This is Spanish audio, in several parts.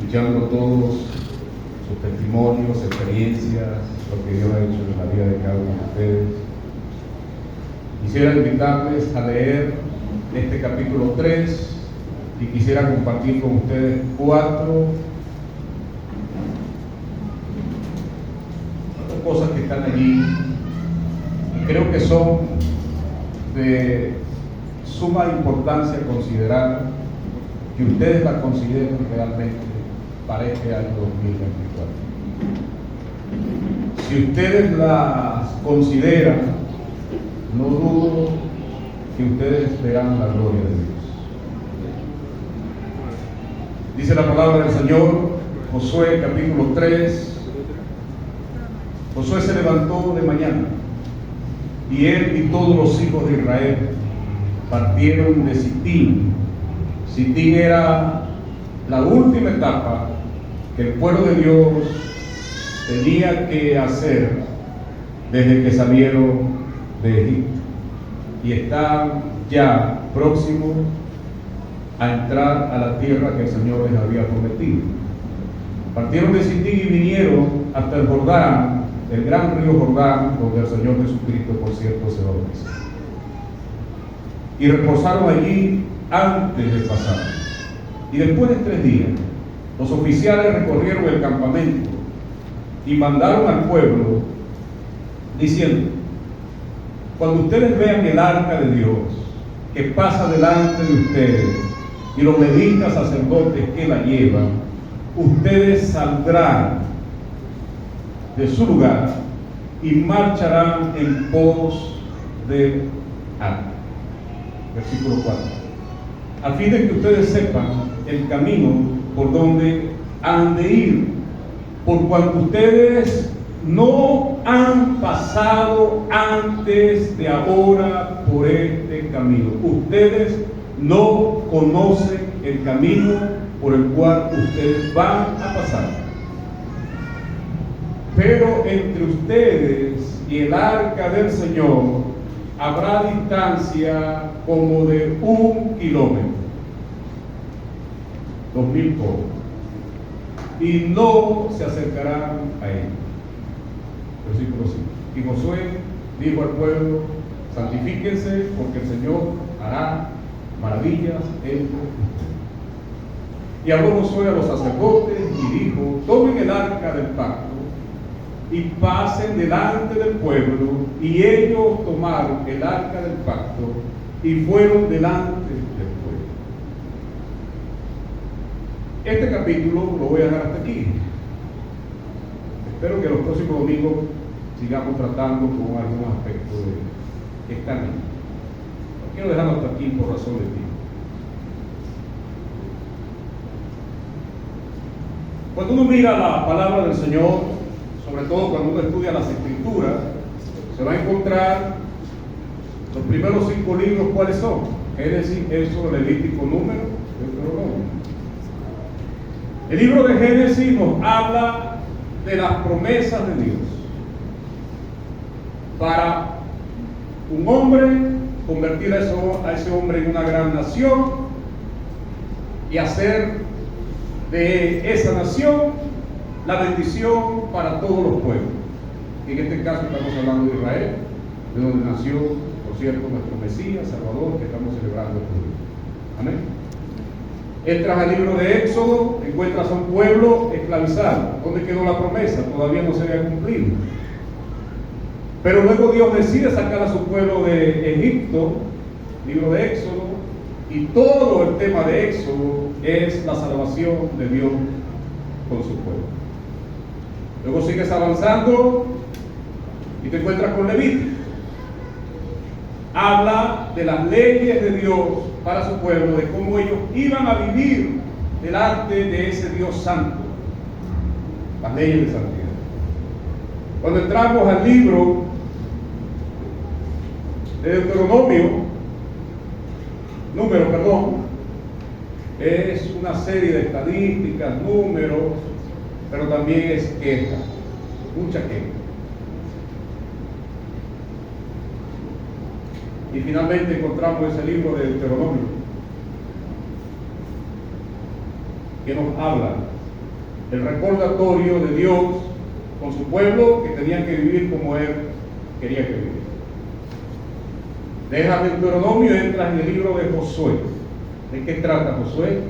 escuchando todos sus testimonios, experiencias, lo que Dios ha hecho en la vida de cada uno de ustedes. Quisiera invitarles a leer este capítulo 3 y quisiera compartir con ustedes 4 cosas que están allí y creo que son de suma importancia considerar, que ustedes las consideren realmente para este año 2024. Si ustedes las consideran, no dudo que ustedes verán la gloria de Dios. Dice la palabra del Señor, Josué capítulo 3. Josué se levantó de mañana y él y todos los hijos de Israel partieron de Sitín. Sitín era la última etapa que el pueblo de Dios tenía que hacer desde que salieron de Egipto y están ya próximos a entrar a la tierra que el Señor les había prometido. Partieron de Sitín y vinieron hasta el Jordán, el gran río Jordán, donde el Señor Jesucristo, por cierto, se bautizó. Y reposaron allí antes de pasar. Y después de 3 días, los oficiales recorrieron el campamento y mandaron al pueblo diciendo: cuando ustedes vean el arca de Dios que pasa delante de ustedes y los levitas sacerdotes que la llevan, ustedes saldrán de su lugar y marcharán en pos del arca. Versículo 4. A fin de que ustedes sepan el camino por donde han de ir, por cuanto ustedes no han pasado antes de ahora por este camino. Ustedes no conocen el camino por el cual ustedes van a pasar. Pero entre ustedes y el arca del Señor habrá distancia como de 1 kilómetro, 2000 codos, y no se acercarán a él. Versículo 5. Y Josué dijo al pueblo: santifíquense, porque el Señor hará maravillas entre ustedes. Y habló Josué a los sacerdotes y dijo: tomen el arca del pacto y pasen delante del pueblo. Y ellos tomaron el arca del pacto y fueron delante del pueblo. Este capítulo lo voy a dejar hasta aquí. Espero que los próximos domingos sigamos tratando con algunos aspectos de esta ley. No quiero dejarlo hasta aquí por razón de tiempo. Cuando uno mira la palabra del Señor, sobre todo cuando uno estudia las Escrituras, se va a encontrar los primeros 5 libros. ¿Cuáles son? Génesis, Éxodo, Levítico, Número, Deuteronomio. El libro de Génesis nos habla de las promesas de Dios para un hombre, convertir a ese hombre en una gran nación y hacer de esa nación la bendición para todos los pueblos. En este caso estamos hablando de Israel, de donde nació, por cierto, nuestro Mesías, Salvador, que estamos celebrando este día. Amén. Entras al libro de Éxodo, encuentras a un pueblo esclavizado. ¿Dónde quedó la promesa? Todavía no se había cumplido. Pero luego Dios decide sacar a su pueblo de Egipto, libro de Éxodo, y todo el tema de Éxodo es la salvación de Dios con su pueblo. Luego sigues avanzando y te encuentras con Levítico. Habla de las leyes de Dios para su pueblo, de cómo ellos iban a vivir delante de ese Dios santo, las leyes de santidad. Cuando entramos al libro de Deuteronomio, es una serie de estadísticas, números, pero también es queja, mucha queja. Y finalmente encontramos ese libro de Deuteronomio que nos habla el recordatorio de Dios con su pueblo, que tenían que vivir como Él quería que vivieran. Dejas Deuteronomio y entras en el libro de Josué. ¿De qué trata Josué?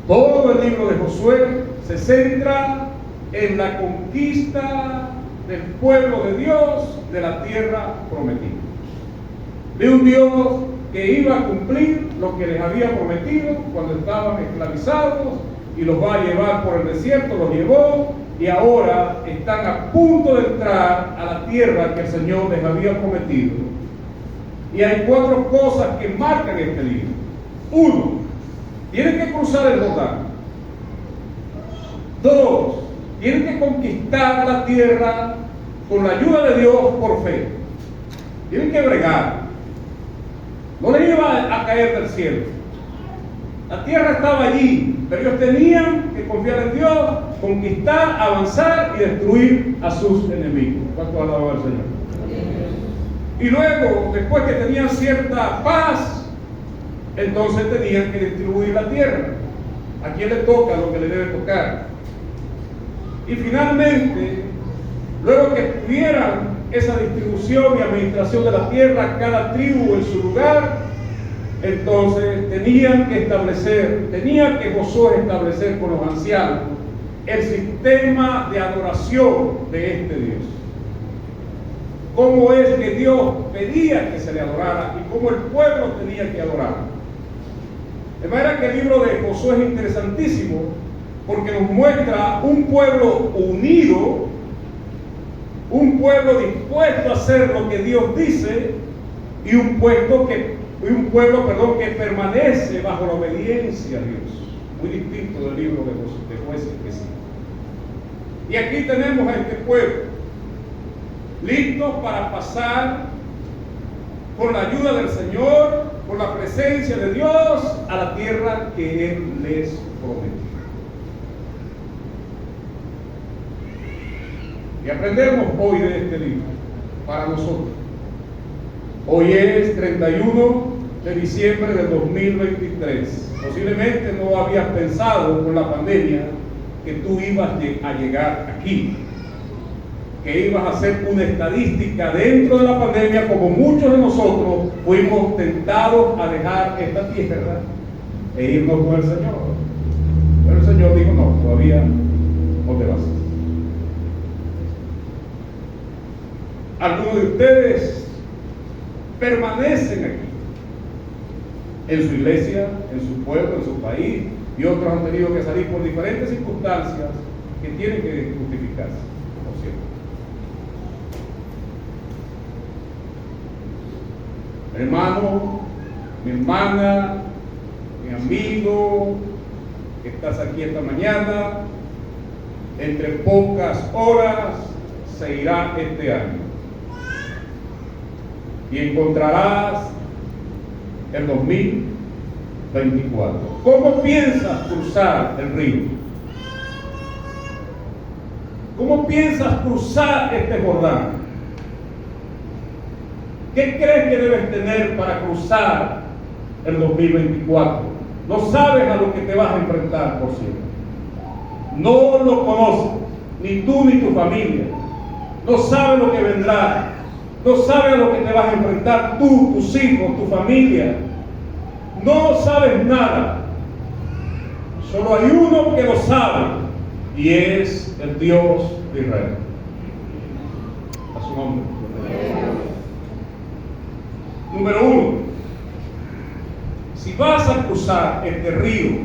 Todo el libro de Josué se centra en la conquista del pueblo de Dios de la tierra prometida. De un Dios que iba a cumplir lo que les había prometido cuando estaban esclavizados y los va a llevar por el desierto, los llevó y ahora están a punto de entrar a la tierra que el Señor les había prometido. Y hay 4 cosas que marcan este libro. 1, tienen que cruzar el Jordán. 2, tienen que conquistar la tierra con la ayuda de Dios por fe. Tienen que bregar. No les iba a caer del cielo. La tierra estaba allí, pero ellos tenían que confiar en Dios, conquistar, avanzar y destruir a sus enemigos. ¿Cuánto alaba al Señor? Y luego, después que tenían cierta paz, entonces tenían que distribuir la tierra. ¿A quién le toca lo que le debe tocar? Y finalmente, luego que tuvieran esa distribución y administración de la tierra, cada tribu en su lugar, entonces tenía que Josué establecer con los ancianos el sistema de adoración de este Dios. Cómo es que Dios pedía que se le adorara y cómo el pueblo tenía que adorar. De manera que el libro de Josué es interesantísimo porque nos muestra un pueblo unido, un pueblo dispuesto a hacer lo que Dios dice y un pueblo que permanece bajo la obediencia a Dios. Muy distinto del libro de Jueces que sí. Y aquí tenemos a este pueblo listos para pasar con la ayuda del Señor, con la presencia de Dios, a la tierra que Él les prometió. Y aprendemos hoy de este libro para nosotros. Hoy es 31 de diciembre del 2023. Posiblemente no habías pensado con la pandemia que tú ibas a llegar aquí, que ibas a hacer una estadística dentro de la pandemia, como muchos de nosotros fuimos tentados a dejar esta tierra e irnos con el Señor. Pero el Señor dijo, no, todavía no te vas. Algunos de ustedes permanecen aquí, en su iglesia, en su pueblo, en su país, y otros han tenido que salir por diferentes circunstancias que tienen que justificarse, por cierto. Hermano, mi hermana, mi amigo, que estás aquí esta mañana, entre pocas horas se irá este año y encontrarás el 2024. ¿Cómo piensas cruzar el río? ¿Cómo piensas cruzar este Jordán? ¿Qué crees que debes tener para cruzar el 2024? No sabes a lo que te vas a enfrentar, por cierto. No lo conoces, ni tú ni tu familia. No sabes lo que vendrá. No sabes a lo que te vas a enfrentar tú, tus hijos, tu familia. No sabes nada. Solo hay uno que lo sabe, y es el Dios de Israel. A su nombre. Número 1. Si vas a cruzar este río,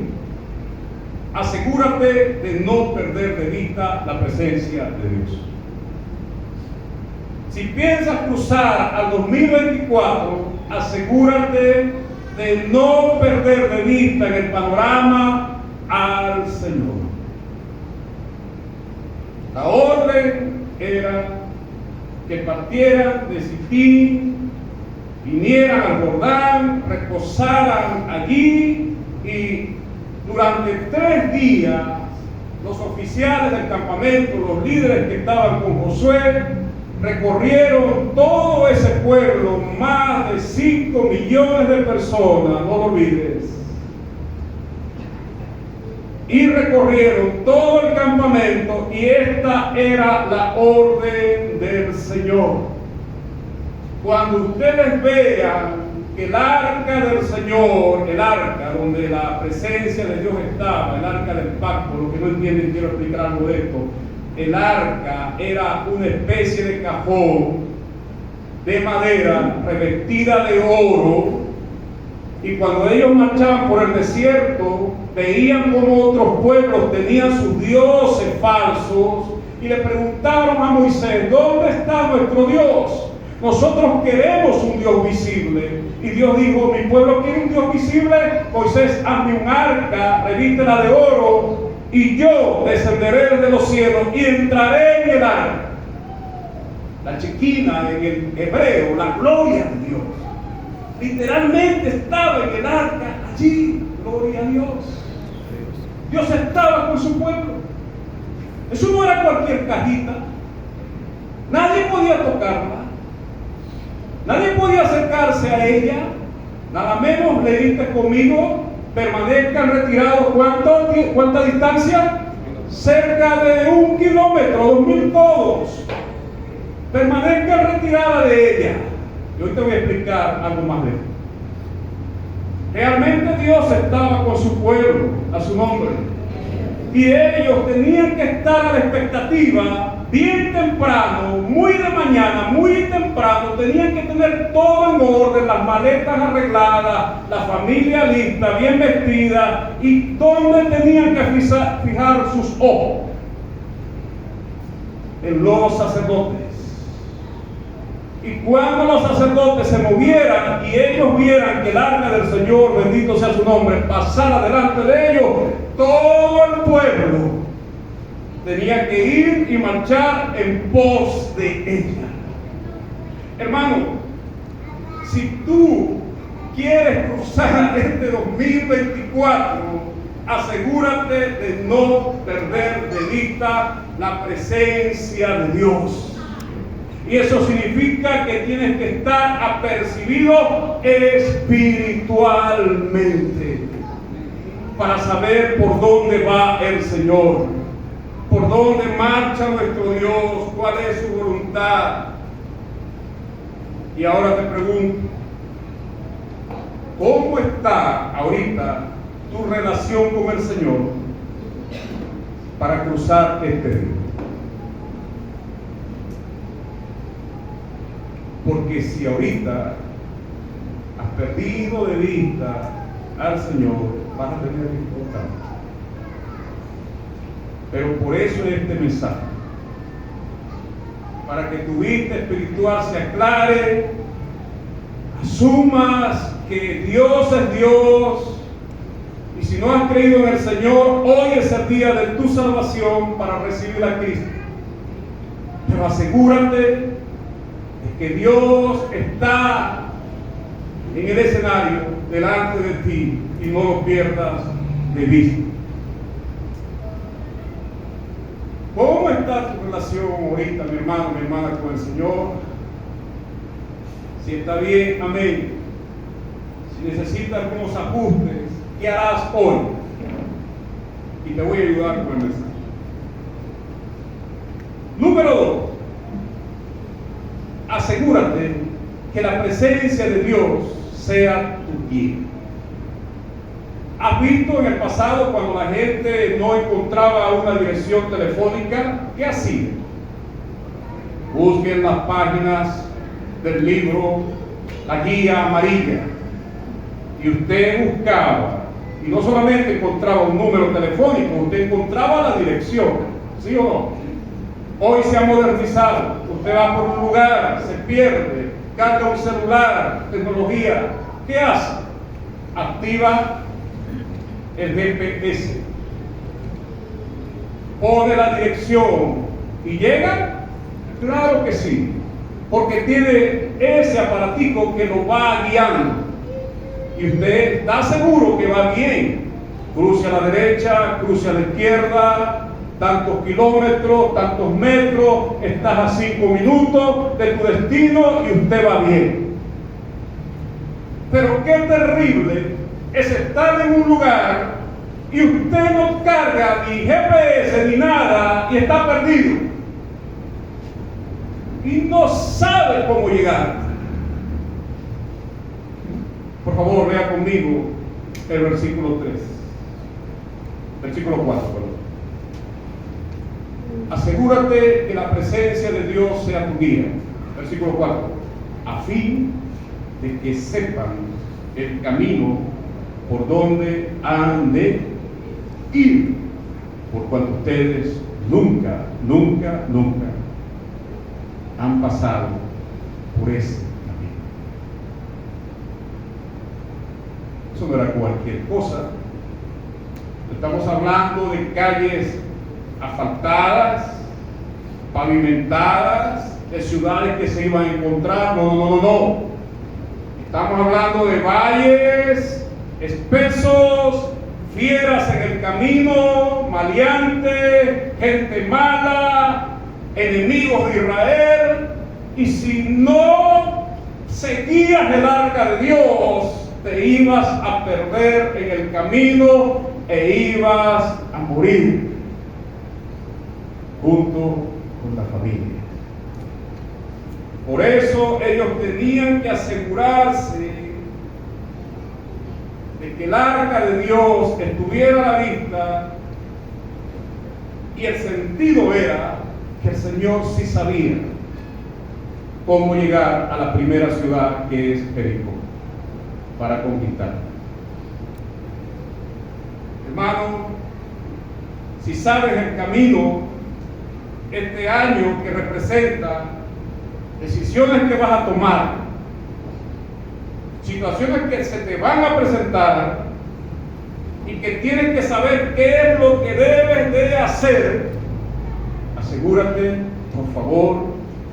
asegúrate de no perder de vista la presencia de Dios. Si piensas cruzar al 2024, asegúrate de no perder de vista en el panorama al Señor. La orden era que partieran de Sittim, vinieran al Jordán, reposaran allí, y durante 3 días los oficiales del campamento, los líderes que estaban con Josué, recorrieron todo ese pueblo, más de 5 millones de personas, no lo olvides. y recorrieron todo el campamento, y esta era la orden del Señor. Cuando ustedes vean que el arca del Señor, el arca donde la presencia de Dios estaba, el arca del pacto, lo que no entienden, quiero explicar algo de esto. El arca era una especie de cajón de madera revestida de oro, y cuando ellos marchaban por el desierto, veían como otros pueblos tenían sus dioses falsos, y le preguntaron a Moisés: ¿dónde está nuestro Dios? Nosotros queremos un Dios visible. Y Dios dijo: mi pueblo quiere un Dios visible. Moisés, hazme un arca, revístela de oro, y yo descenderé desde los cielos y entraré en el arca. La chequina en el hebreo, la gloria de Dios, literalmente estaba en el arca allí. Gloria a Dios. Dios estaba con su pueblo. Eso no era cualquier cajita. Nadie podía tocarla. Nadie podía acercarse a ella. Nada menos, leíste conmigo, permanezcan retirados. ¿Cuánta distancia? Cerca de 1 kilómetro, 2000 codos. Permanezcan retirada de ella. Y hoy te voy a explicar algo más de esto. Realmente Dios estaba con su pueblo, a su nombre. Y ellos tenían que estar a la expectativa, bien temprano, muy de mañana, muy temprano. Tenían que tener todo en orden, las maletas arregladas, la familia lista, bien vestida. ¿Y dónde tenían que fijar sus ojos? En los sacerdotes. Y cuando los sacerdotes se movieran y ellos vieran que el arca del Señor, bendito sea su nombre, pasara delante de ellos, todo el pueblo tenía que ir y marchar en pos de ella. Hermano, si tú quieres cruzar este 2024, asegúrate de no perder de vista la presencia de Dios. Y eso significa que tienes que estar apercibido espiritualmente para saber por dónde va el Señor, por dónde marcha nuestro Dios, cuál es su voluntad. Y ahora te pregunto, ¿cómo está ahorita tu relación con el Señor para cruzar este río? Porque si ahorita has perdido de vista al Señor, vas a tener dificultades. Pero por eso es este mensaje, para que tu vista espiritual se aclare, asumas que Dios es Dios, y si no has creído en el Señor, hoy es el día de tu salvación para recibir a Cristo. Pero asegúrate que Dios está en el escenario delante de ti y no lo pierdas de vista. ¿Cómo está tu relación ahorita, mi hermano, mi hermana, con el Señor? Si está bien, amén. Si necesitas algunos ajustes, ¿qué harás hoy? Y te voy a ayudar con el mensaje. Número 2. Asegúrate que la presencia de Dios sea tu guía. ¿Has visto en el pasado cuando la gente no encontraba una dirección telefónica? ¿Qué hacía? Busquen las páginas del libro, la guía amarilla, y usted buscaba, y no solamente encontraba un número telefónico, usted encontraba la dirección, ¿sí o no? Hoy se ha modernizado. Usted va por un lugar, se pierde, carga un celular, tecnología. ¿Qué hace? Activa el GPS, pone la dirección y llega. Claro que sí, porque tiene ese aparatico que lo va guiando y usted está seguro que va bien. Cruce a la derecha, cruce a la izquierda, tantos kilómetros, tantos metros, estás a 5 minutos de tu destino y usted va bien. Pero qué terrible es estar en un lugar y usted no carga ni GPS ni nada y está perdido y no sabe cómo llegar. Por favor, lea conmigo el versículo 4, perdón. Asegúrate que la presencia de Dios sea tu guía. Versículo 4. A fin de que sepan el camino por donde han de ir, por cuanto ustedes nunca han pasado por ese camino. Eso no era cualquier cosa. Estamos hablando de calles asfaltadas, pavimentadas, de ciudades que se iban a encontrar. No. Estamos hablando de valles espesos, fieras en el camino, maleantes, gente mala, enemigos de Israel. Y si no seguías el arca de Dios, te ibas a perder en el camino e ibas a morir junto con la familia. Por eso ellos tenían que asegurarse de que el arca de Dios estuviera a la vista, y el sentido era que el Señor sí sabía cómo llegar a la primera ciudad, que es Jericó, para conquistar. Hermano, si sabes el camino, este año que representa decisiones que vas a tomar, situaciones que se te van a presentar y que tienes que saber qué es lo que debes de hacer, asegúrate, por favor,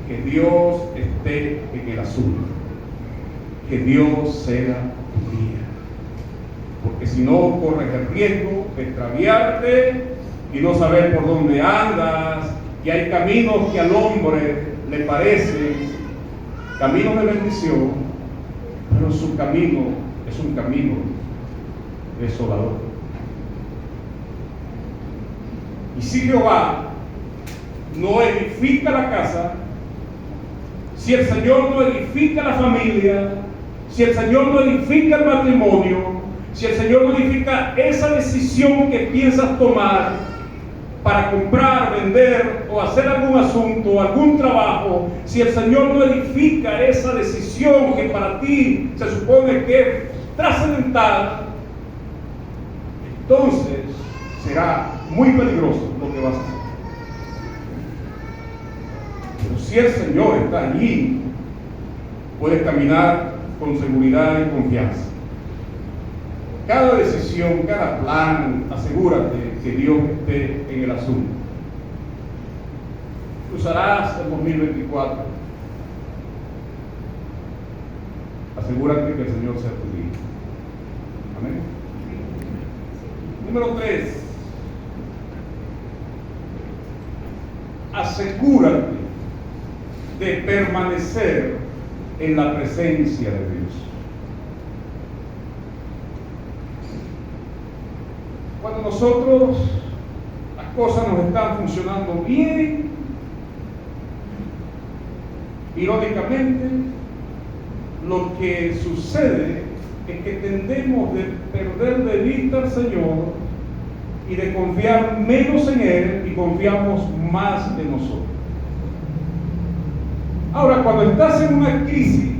que Dios esté en el asunto, que Dios sea tu guía, porque si no corres el riesgo de extraviarte y no saber por dónde andas. Y hay caminos que al hombre le parecen caminos de bendición, pero su camino es un camino desolador. Y si Jehová no edifica la casa, si el Señor no edifica la familia, si el Señor no edifica el matrimonio, si el Señor no edifica esa decisión que piensas tomar para comprar, vender o hacer algún asunto, algún trabajo, si el Señor no edifica esa decisión que para ti se supone que es trascendental, entonces será muy peligroso lo que vas a hacer. Pero si el Señor está allí, puedes caminar con seguridad y confianza. Cada decisión, cada plan, asegúrate que Dios esté en el asunto. Cruzarás el 2024. Asegúrate que el Señor sea tu guía. Amén. Número 3. Asegúrate de permanecer en la presencia de Dios. Cuando nosotros las cosas nos están funcionando bien, irónicamente, lo que sucede es que tendemos de perder de vista al Señor y de confiar menos en Él y confiamos más en nosotros. Ahora, cuando estás en una crisis,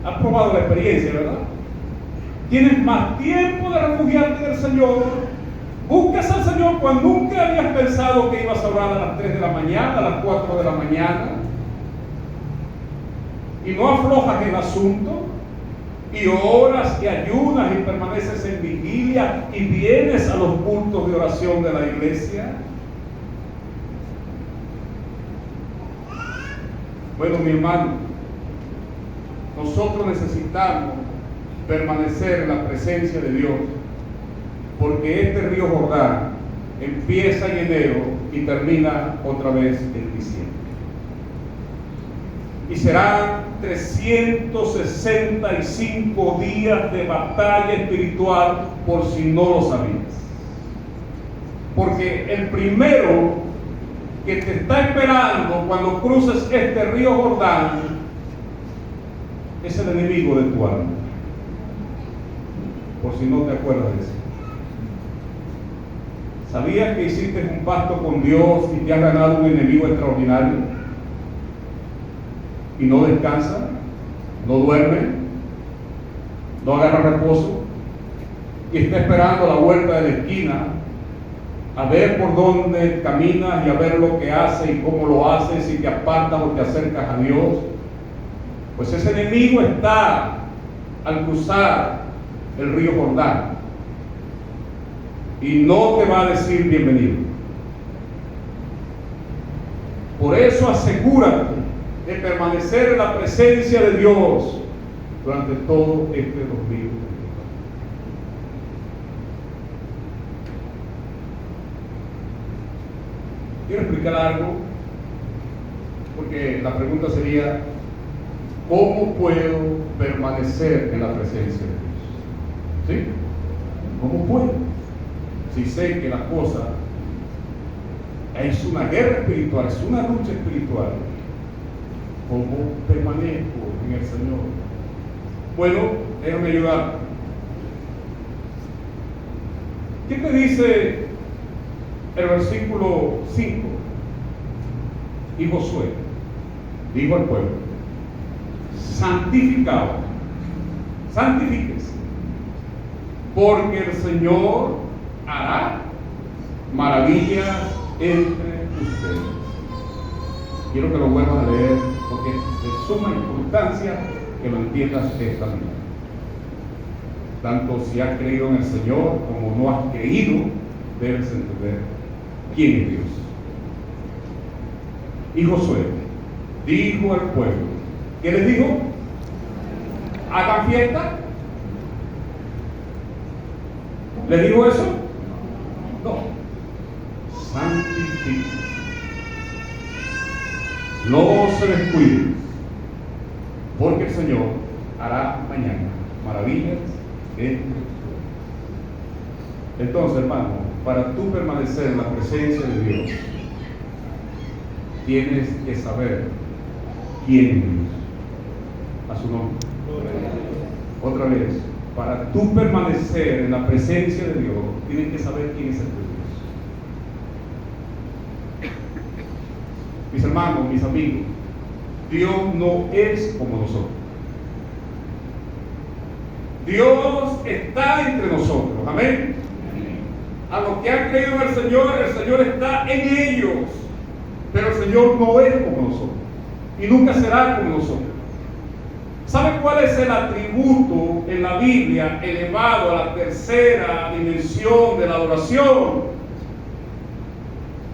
has probado la experiencia, ¿verdad? Tienes más tiempo de refugiarte en el Señor, buscas al Señor cuando nunca habías pensado que ibas a orar a las 3 de la mañana, a las 4 de la mañana, y no aflojas el asunto, y oras y ayunas y permaneces en vigilia y vienes a los cultos de oración de la iglesia. Bueno, mi hermano, nosotros necesitamos permanecer en la presencia de Dios, porque este río Jordán empieza en enero y termina otra vez en diciembre. Y serán 365 días de batalla espiritual, por si no lo sabías. Porque el primero que te está esperando cuando cruces este río Jordán es el enemigo de tu alma. Por si no te acuerdas de eso. ¿Sabías que hiciste un pacto con Dios y te has ganado un enemigo extraordinario? Y no descansa, no duerme, no agarra reposo y está esperando a la vuelta de la esquina a ver por dónde caminas y a ver lo que hace y cómo lo hace, si te apartas o te acercas a Dios. Pues ese enemigo está al cruzar el río Jordán y no te va a decir bienvenido. Por eso asegúrate de permanecer en la presencia de Dios durante todo este 2020. Quiero explicar algo, porque la pregunta sería: ¿cómo puedo permanecer en la presencia de Dios? ¿Sí? ¿Cómo puedo? Si sé que la cosa es una guerra espiritual, es una lucha espiritual, ¿cómo permanezco en el Señor? Bueno, déjame ayudar. ¿Qué te dice el versículo 5? Y Josué dijo al pueblo: santificaos, santifíquese, porque el Señor hará maravillas entre ustedes. Quiero que lo vuelvas a leer, porque es de suma importancia que lo entiendas de esta manera. Tanto si has creído en el Señor como no has creído, debes entender quién es Dios. Y Josué dijo al pueblo, ¿qué les dijo? ¿Hagan fiesta? ¿Les dijo eso? No. Santifiquen. No se descuiden, porque el Señor hará mañana maravillas entre ustedes. Entonces, hermano, para tú permanecer en la presencia de Dios, tienes que saber quién es Dios. A su nombre. Otra vez, para tú permanecer en la presencia de Dios, tienes que saber quién es el Dios. Mis hermanos, mis amigos, Dios no es como nosotros. Dios está entre nosotros. Amén. A los que han creído en el Señor está en ellos. Pero el Señor no es como nosotros. Y nunca será como nosotros. ¿Sabe cuál es el atributo en la Biblia elevado a la tercera dimensión de la adoración?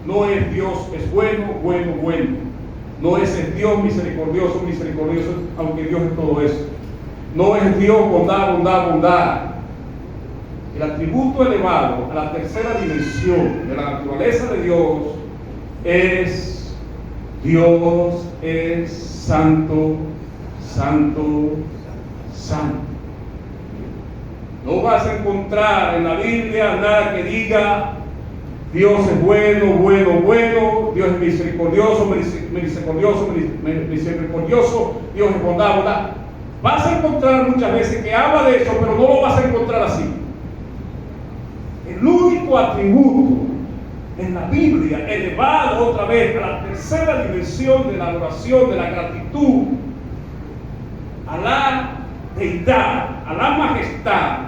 No es Dios es bueno, bueno, bueno. No es Dios misericordioso, misericordioso, aunque Dios es todo eso. No es Dios bondad, bondad, bondad. El atributo elevado a la tercera dimensión de la naturaleza de Dios es: Dios es santo, santo, santo. No vas a encontrar en la Biblia nada que diga Dios es bueno, bueno, bueno, Dios es misericordioso, misericordioso, misericordioso, Dios es bondad, bondad. Vas a encontrar muchas veces que habla de eso, pero no lo vas a encontrar así. El único atributo en la Biblia elevado otra vez a la tercera dimensión de la adoración, de la gratitud, a la deidad, a la majestad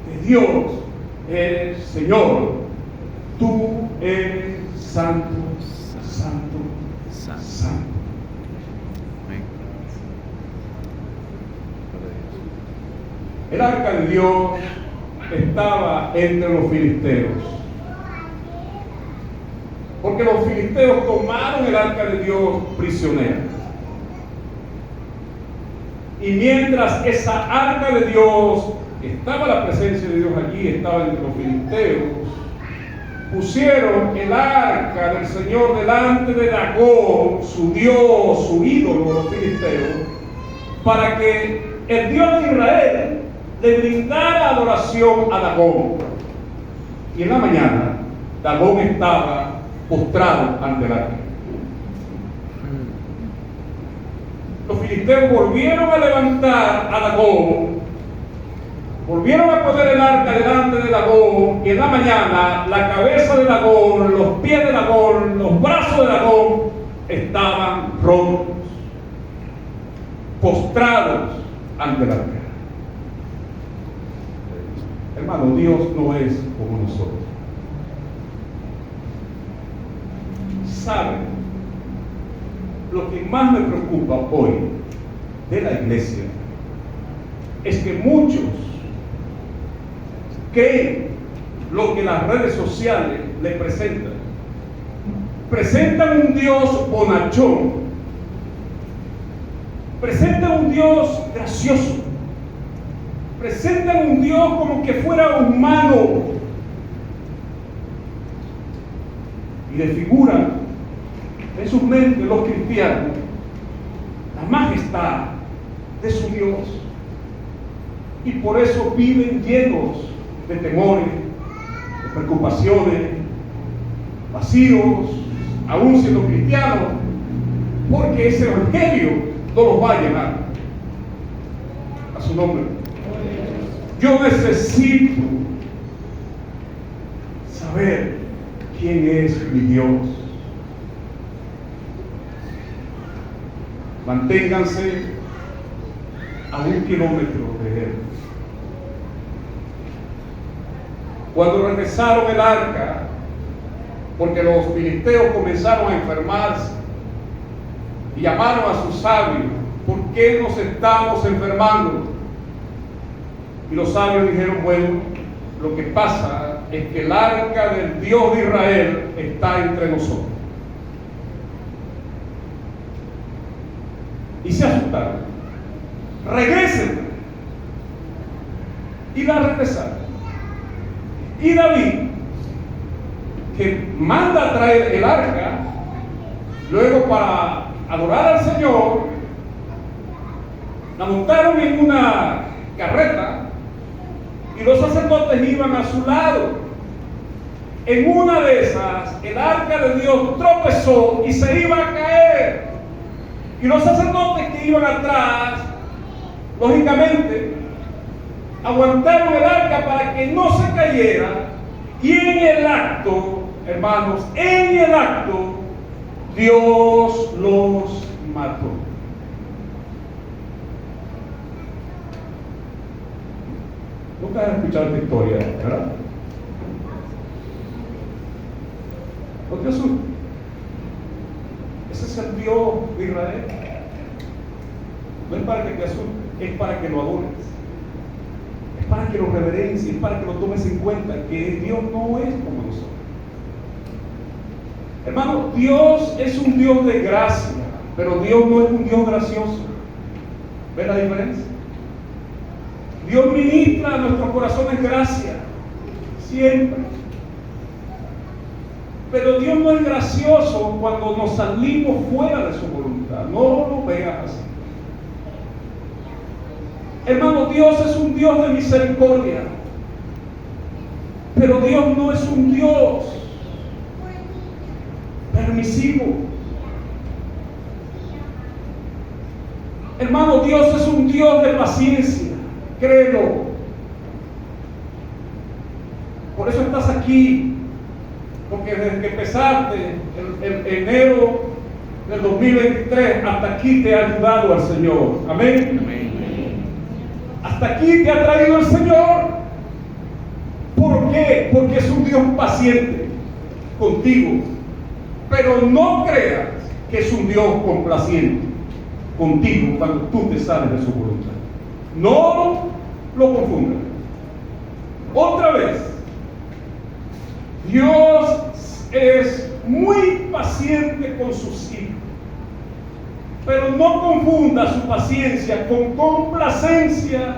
de Dios, es: Señor, tú eres santo, santo, santo. El arca de Dios estaba entre los filisteos, porque los filisteos tomaron el arca de Dios prisionera. Y mientras esa arca de Dios estaba, la presencia de Dios allí estaba entre los filisteos, pusieron el arca del Señor delante de Dagón, su dios, su ídolo, los filisteos, para que el Dios de Israel le brindara adoración a Dagón. Y en la mañana, Dagón estaba postrado ante el arca. Los filisteos volvieron a levantar a Dagón, volvieron a poner el arca delante de Dagón, y en la mañana la cabeza de Dagón, los pies de Dagón, los brazos de Dagón estaban rotos, postrados ante el arca. Hermano, Dios no es como nosotros. ¿Saben? Lo que más me preocupa hoy de la iglesia es que muchos creen lo que las redes sociales le presentan. Presentan un Dios bonachón, presentan un Dios gracioso, presentan un Dios como que fuera humano y desfiguran en sus mentes los cristianos la majestad de su Dios, y por eso viven llenos de temores, de preocupaciones, vacíos, aún siendo cristianos, porque ese evangelio no los va a llenar. A su nombre. Yo necesito saber quién es mi Dios. Manténganse a 1 kilómetro de él. Cuando regresaron el arca, porque los filisteos comenzaron a enfermarse, y llamaron a sus sabios: ¿por qué nos estamos enfermando? Y los sabios dijeron: bueno, lo que pasa es que el arca del Dios de Israel está entre nosotros. Y se asustaron. Regresen. Y la regresaron. Y David, que manda a traer el arca, luego para adorar al Señor, la montaron en una carreta y los sacerdotes iban a su lado. En una de esas, el arca de Dios tropezó y se iba a caer. Y los sacerdotes que iban atrás, lógicamente, aguantaron el arca para que no se cayera. Y en el acto, hermanos, en el acto, Dios los mató. Nunca han escuchado esta historia, ¿verdad? ¿No te asustes? Ese es el Dios de Israel. No es para que te asustes, es para que lo adores, es para que lo reverencies, es para que lo tomes en cuenta, que Dios no es como nosotros. Hermano, Dios es un Dios de gracia, pero Dios no es un Dios gracioso. ¿Ven la diferencia? Dios ministra a nuestros corazones gracia, siempre. Pero Dios no es gracioso cuando nos salimos fuera de su voluntad. No lo veas así. Hermano, Dios es un Dios de misericordia. Pero Dios no es un Dios permisivo. Hermano, Dios es un Dios de paciencia. Créelo. Por eso estás aquí. Porque desde que empezaste en enero del 2023 hasta aquí te ha ayudado el Señor. Amén. Amén. Hasta aquí te ha traído el Señor. ¿Por qué? Porque es un Dios paciente contigo. Pero no creas que es un Dios complaciente contigo cuando tú te sales de su voluntad. No lo confundas. Otra vez, Dios es muy paciente con sus hijos. Pero no confunda su paciencia con complacencia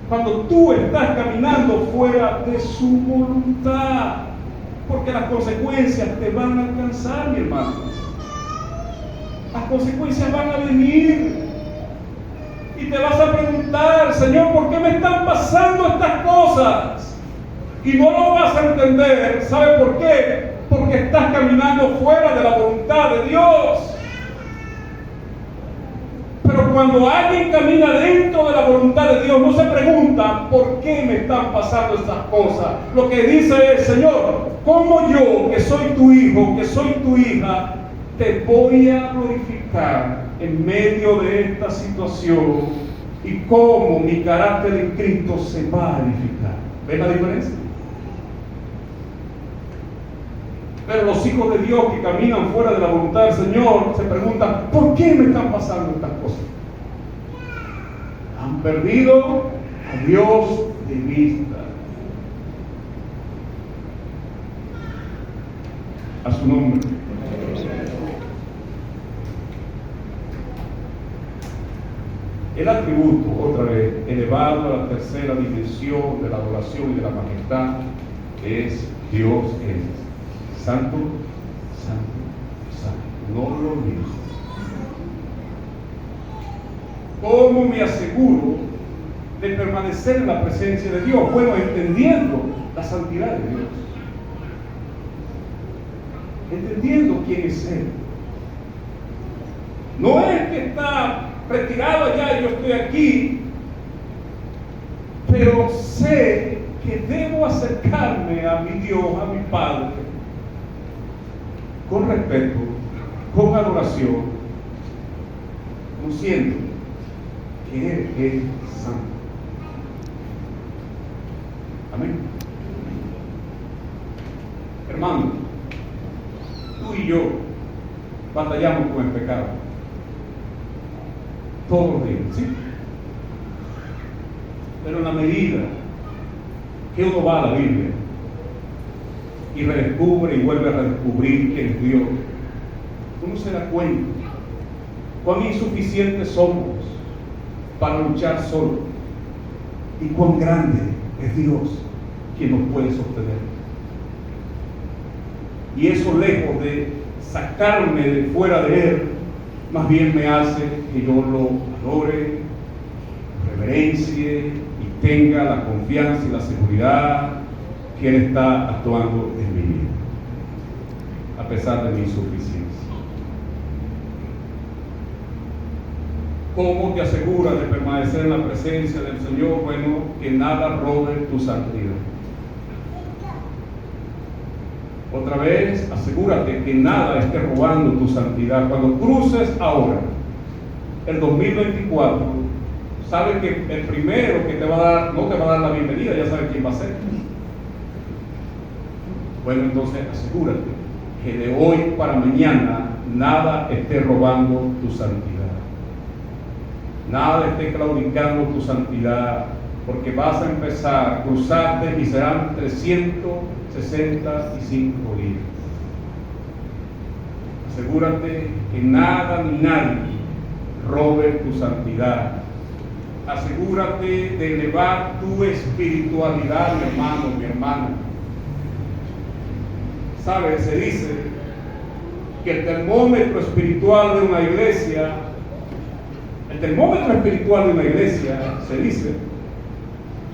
cuando tú estás caminando fuera de su voluntad. Porque las consecuencias te van a alcanzar, mi hermano. Las consecuencias van a venir. Y te vas a preguntar, Señor, ¿por qué me están pasando estas cosas? Y no lo vas a entender. ¿Sabe por qué? Porque estás caminando fuera de la voluntad de Dios. Pero cuando alguien camina dentro de la voluntad de Dios, no se pregunta por qué me están pasando estas cosas. Lo que dice es, Señor, ¿cómo yo, que soy tu hijo, que soy tu hija, te voy a glorificar en medio de esta situación? Y cómo mi carácter en Cristo se va a edificar. ¿Ven la diferencia? Pero los hijos de Dios que caminan fuera de la voluntad del Señor se preguntan, ¿por qué me están pasando estas cosas? Han perdido a Dios de vista. A su nombre. El atributo, otra vez, elevado a la tercera dimensión de la adoración y de la majestad, es Dios es santo, santo, santo. No lo olvides. ¿Cómo me aseguro de permanecer en la presencia de Dios? Bueno, entendiendo la santidad de Dios. Entendiendo quién es Él. No es que está retirado allá y yo estoy aquí, pero sé que debo acercarme a mi Dios, a mi Padre, con respeto, con adoración, conociendo que Él es santo. Amén. Hermano, tú y yo batallamos con el pecado todos los días, ¿sí? Pero en la medida que uno va a la Biblia y redescubre y vuelve a redescubrir que es Dios, uno se da cuenta cuán insuficientes somos para luchar solo y cuán grande es Dios quien nos puede sostener. Y eso, lejos de sacarme de fuera de Él, más bien me hace que yo lo adore, reverencie y tenga la confianza y la seguridad que Él está actuando en mi vida, a pesar de mi insuficiencia. ¿Cómo te aseguras de permanecer en la presencia del Señor? Bueno, que nada robe tu santidad. Otra vez, asegúrate que nada esté robando tu santidad. Cuando cruces ahora el 2024, sabes que el primero que te va a dar, no te va a dar la bienvenida, ya sabes quién va a ser. Bueno, entonces asegúrate que de hoy para mañana nada esté robando tu santidad. Nada esté claudicando tu santidad, porque vas a empezar a cruzarte y serán 365 días. Asegúrate que nada ni nadie robe tu santidad. Asegúrate de elevar tu espiritualidad, mi hermano, mi hermana. ¿Sabes? Se dice que el termómetro espiritual de una iglesia, se dice,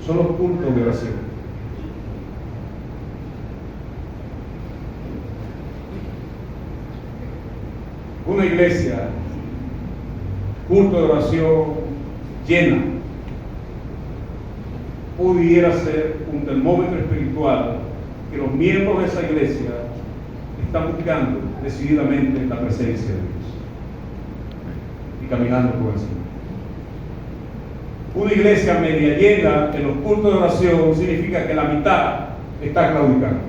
son los cultos de oración. Una iglesia, culto de oración llena, pudiera ser un termómetro espiritual que los miembros de esa iglesia están buscando decididamente la presencia de Dios y caminando por el Señor. Una iglesia media llena en los cultos de oración significa que la mitad está claudicando.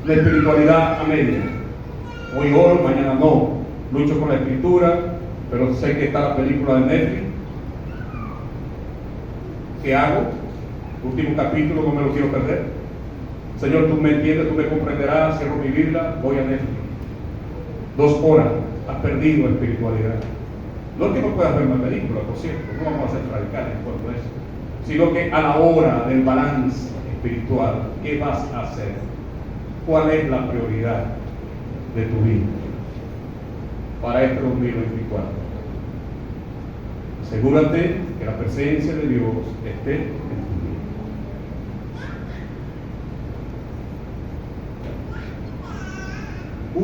La espiritualidad a media. Hoy oro, mañana no. Lucho con la escritura, pero sé que está la película de Netflix. ¿Qué hago? Último capítulo, no me lo quiero perder. Señor, tú me entiendes, tú me comprenderás. Cierro mi Biblia, voy a Netflix. 2 horas, has perdido espiritualidad. No es que no puedas ver una película, por cierto, no vamos a ser radicales en cuanto a eso, sino que a la hora del balance espiritual, ¿qué vas a hacer?, ¿cuál es la prioridad de tu vida? para este 2024. Asegúrate que la presencia de Dios esté en tu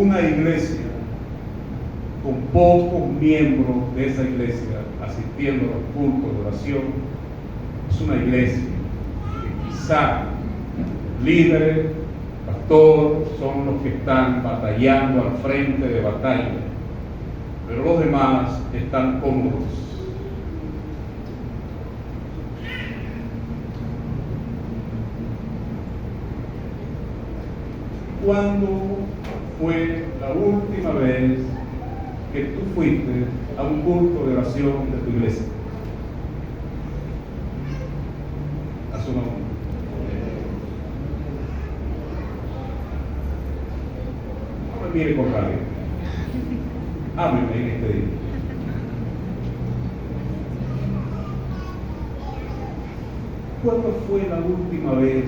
vida. Una iglesia con pocos miembros de esa iglesia asistiendo a los cultos de oración es una iglesia que quizá líderes, pastor, son los que están batallando al frente de batalla, pero los demás están cómodos. ¿Cuándo fue la última vez que tú fuiste a un culto de oración de tu iglesia? Haz una mano. No me mire con rabia. Hábleme en este día. ¿Cuándo fue la última vez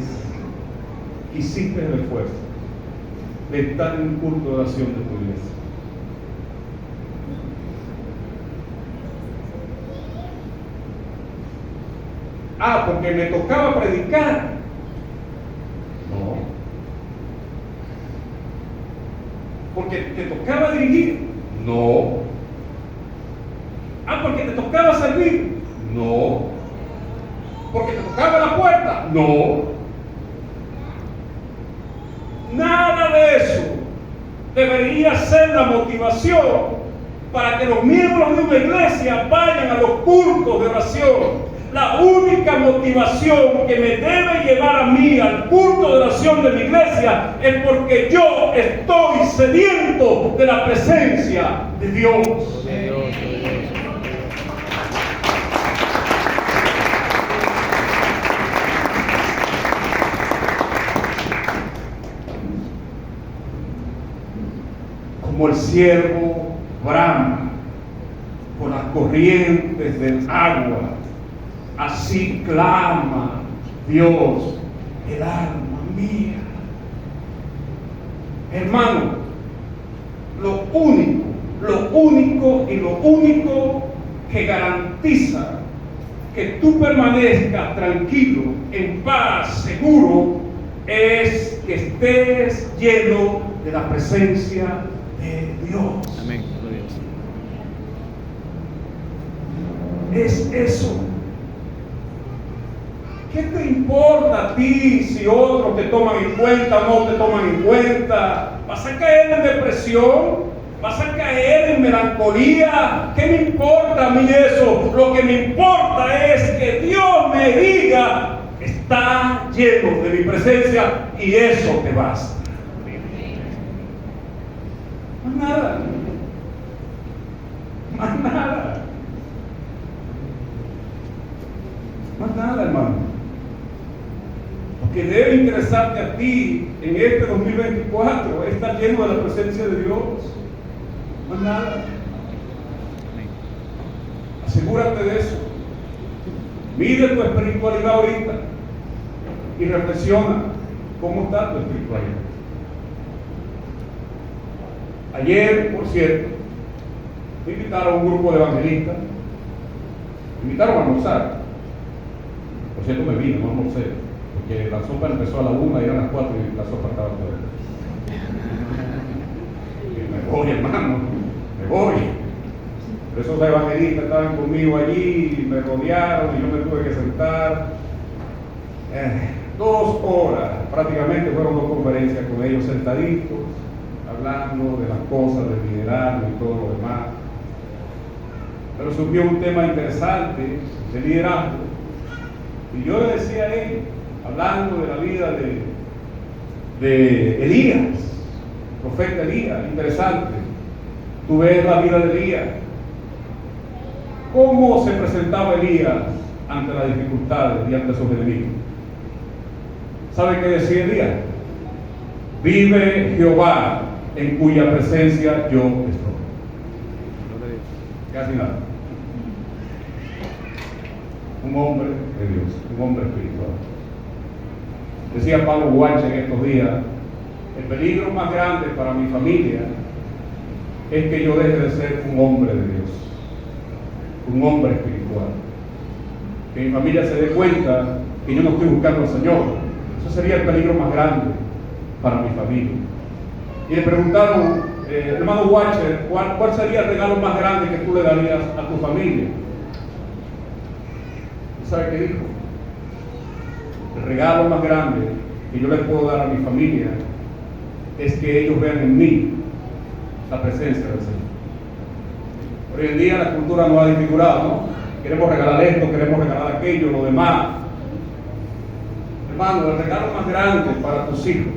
que hiciste el esfuerzo de estar en un culto de oración de tu iglesia? Porque me tocaba predicar. No. Porque te tocaba dirigir. No. Porque te tocaba servir. No. Porque te tocaba la puerta. No. Nada de eso debería ser la motivación para que los miembros de una iglesia vayan a los cultos de oración. La única motivación que me debe llevar a mí al culto de oración de mi iglesia es porque yo estoy sediento de la presencia de Dios. Como el siervo brama por las corrientes del agua, así clama Dios, el alma mía. Hermano, lo único que garantiza que tú permanezcas tranquilo, en paz, seguro, es que estés lleno de la presencia de Dios. Amén. Es eso. ¿Qué te importa a ti si otros te toman en cuenta o no te toman en cuenta? ¿Vas a caer en depresión? ¿Vas a caer en melancolía? ¿Qué me importa a mí eso? Lo que me importa es que Dios me diga, está lleno de mi presencia, y eso te basta. Más nada. Más nada. Más nada, hermano. Lo que debe interesarte a ti en este 2024 es estar lleno de la presencia de Dios. Más nada. Asegúrate de eso. Mide tu espiritualidad ahorita y reflexiona cómo está tu espiritualidad. Ayer, por cierto, me invitaron a un grupo de evangelistas. Me invitaron a almorzar. Por cierto, me vine, no almorcé, porque la sopa empezó a la 1 y eran las 4 y la sopa estaba toda. Me voy, hermano, me voy. Pero esos evangelistas estaban conmigo allí, me rodearon y yo me tuve que sentar. 2 horas, prácticamente fueron 2 conferencias con ellos sentaditos, hablando de las cosas del liderazgo y todo lo demás. Pero surgió un tema interesante de liderazgo. Y yo le decía a él, hablando de la vida de Elías, el profeta Elías, interesante. Tú ves la vida de Elías. ¿Cómo se presentaba Elías ante las dificultades y ante sus enemigos? ¿Sabe qué decía Elías? Vive Jehová, en cuya presencia yo estoy. Casi nada. Un hombre de Dios, un hombre espiritual. Decía Pablo Guanche en estos días, el peligro más grande para mi familia es que yo deje de ser un hombre de Dios, un hombre espiritual. Que mi familia se dé cuenta que yo no estoy buscando al Señor. Eso sería el peligro más grande para mi familia. Y le preguntaron, hermano Watcher, ¿cuál sería el regalo más grande que tú le darías a tu familia? ¿Y sabe qué dijo? El regalo más grande que yo le puedo dar a mi familia es que ellos vean en mí la presencia del Señor. Hoy en día la cultura nos ha desfigurado, ¿no? Queremos regalar esto, queremos regalar aquello, lo demás. Hermano, el regalo más grande para tus hijos,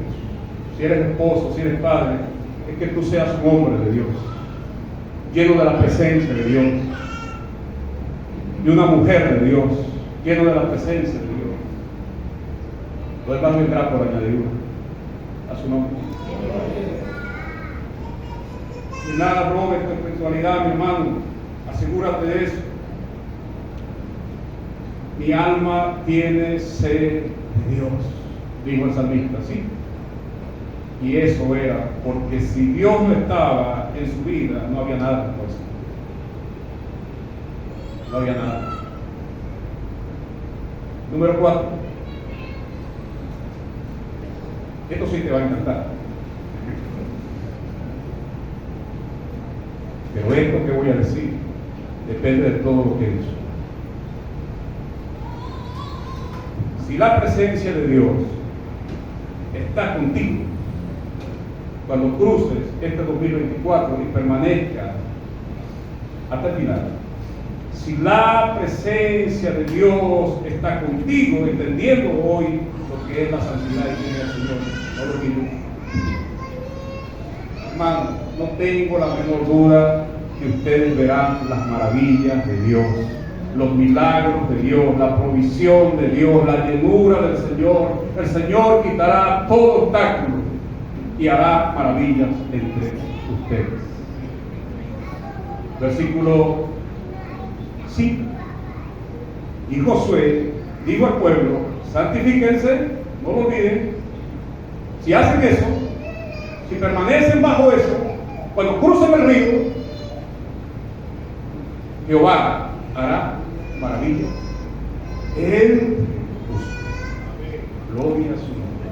si eres esposo, si eres padre, es que tú seas un hombre de Dios, lleno de la presencia de Dios, y una mujer de Dios, lleno de la presencia de Dios. Lo demás vendrá por añadidura. A su nombre. Y nada robes tu espiritualidad, mi hermano. Asegúrate de eso. Mi alma tiene sed de Dios, dijo el salmista, ¿sí? Y eso era porque si Dios no estaba en su vida, no había nada que pueda hacer. No había nada. Número 4. Esto sí te va a encantar. Pero esto que voy a decir depende de todo lo que he dicho. Si la presencia de Dios está contigo, cuando cruces este 2024 y permanezca hasta el final, si la presencia de Dios está contigo, entendiendo hoy lo que es la santidad y quién es el Señor, no lo olvides. Hermano, no tengo la menor duda que ustedes verán las maravillas de Dios, los milagros de Dios, la provisión de Dios, la llenura del Señor. El Señor quitará todo obstáculo y hará maravillas entre ustedes. Versículo 5. Y Josué dijo al pueblo: santifíquense, no lo olviden. Si hacen eso, si permanecen bajo eso, cuando crucen el río, Jehová hará maravillas. Él gloria a su nombre.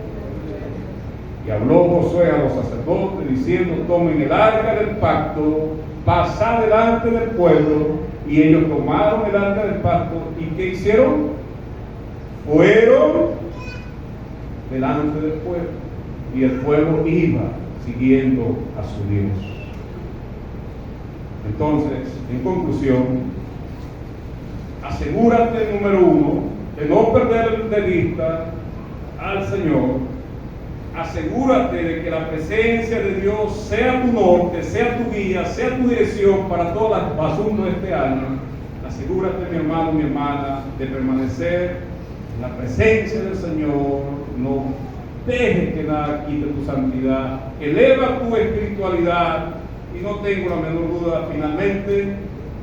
Y habló Josué a los sacerdotes diciendo: tomen el arca del pacto, pasad delante del pueblo. Y ellos tomaron el arca del pacto. ¿Y qué hicieron? Fueron delante del pueblo. Y el pueblo iba siguiendo a su Dios. Entonces, en conclusión, asegúrate, número 1, de no perder de vista al Señor. Asegúrate de que la presencia de Dios sea tu norte, sea tu guía, sea tu dirección para todos los asuntos de este año. Asegúrate, mi hermano, mi hermana, de permanecer en la presencia del Señor. No dejes que nada quite tu santidad. Eleva tu espiritualidad y no tengo la menor duda, finalmente,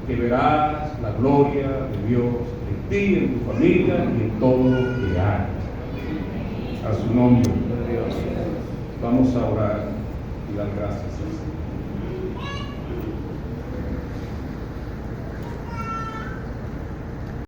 que verás la gloria de Dios en ti, en tu familia y en todo lo que hagas. A su nombre. Vamos a orar y dar gracias al Señor.